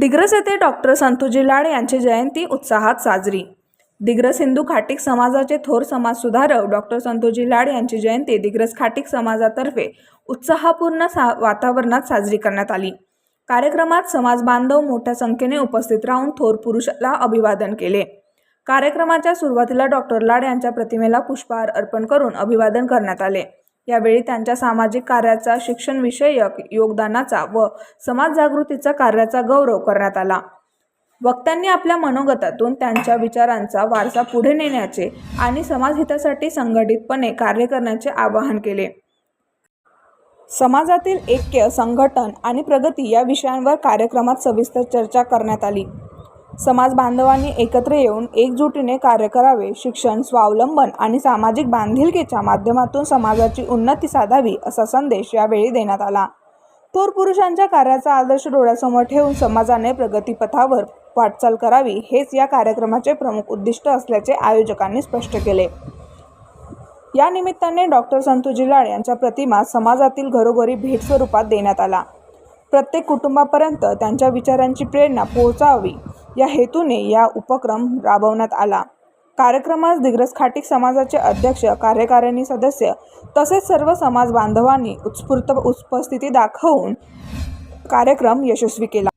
दिग्रस येथे डॉक्टर संतोजी लाड यांची जयंती उत्साहात साजरी। दिग्रस हिंदू खाटीक समाजाचे थोर समाजसुधारक डॉक्टर संतोजी लाड यांची जयंती दिग्रस खाटीक समाजातर्फे उत्साहपूर्ण वातावरणात साजरी करण्यात आली। कार्यक्रमात समाज बांधव मोठ्या संख्येने उपस्थित राहून थोर पुरुषाला अभिवादन केले। कार्यक्रमाच्या सुरुवातीला डॉक्टर लाड यांच्या प्रतिमेला पुष्पहार अर्पण करून अभिवादन करण्यात आले। यावेळी त्यांच्या सामाजिक कार्याचा, शिक्षणविषयक योगदानाचा व समाज जागृतीचा कार्याचा गौरव करण्यात आला। वक्त्यांनी आपल्या मनोगतातून त्यांच्या विचारांचा वारसा पुढे नेण्याचे आणि समाजहितासाठी संघटितपणे कार्य करण्याचे आवाहन केले। समाजातील ऐक्य, संघटन आणि प्रगती या विषयांवर कार्यक्रमात सविस्तर चर्चा करण्यात आली। समाज बांधवांनी एकत्र येऊन एकजुटीने कार्य करावे, शिक्षण, स्वावलंबन आणि सामाजिक बांधिलकीच्या माध्यमातून समाजाची उन्नती साधावी असा संदेश यावेळी देण्यात आला। थोर पुरुषांच्या कार्याचा आदर्श डोळ्यासमोर ठेवून समाजाने प्रगतीपथावर वाटचाल करावी हेच या कार्यक्रमाचे प्रमुख उद्दिष्ट असल्याचे आयोजकांनी स्पष्ट केले। या निमित्ताने डॉक्टर संतोजी लाड यांच्या प्रतिमा समाजातील घरोघरी भेट स्वरूपात देण्यात आला। प्रत्येक कुटुंबापर्यंत त्यांच्या विचारांची प्रेरणा पोहोचावी या हेतूने या उपक्रम राबवण्यात आला। कार्यक्रमास दिग्रस खाटीक समाजाचे अध्यक्ष, कार्यकारिणी सदस्य तसेच सर्व समाज बांधवांनी उत्स्फूर्त उपस्थिती दाखवून कार्यक्रम यशस्वी केला।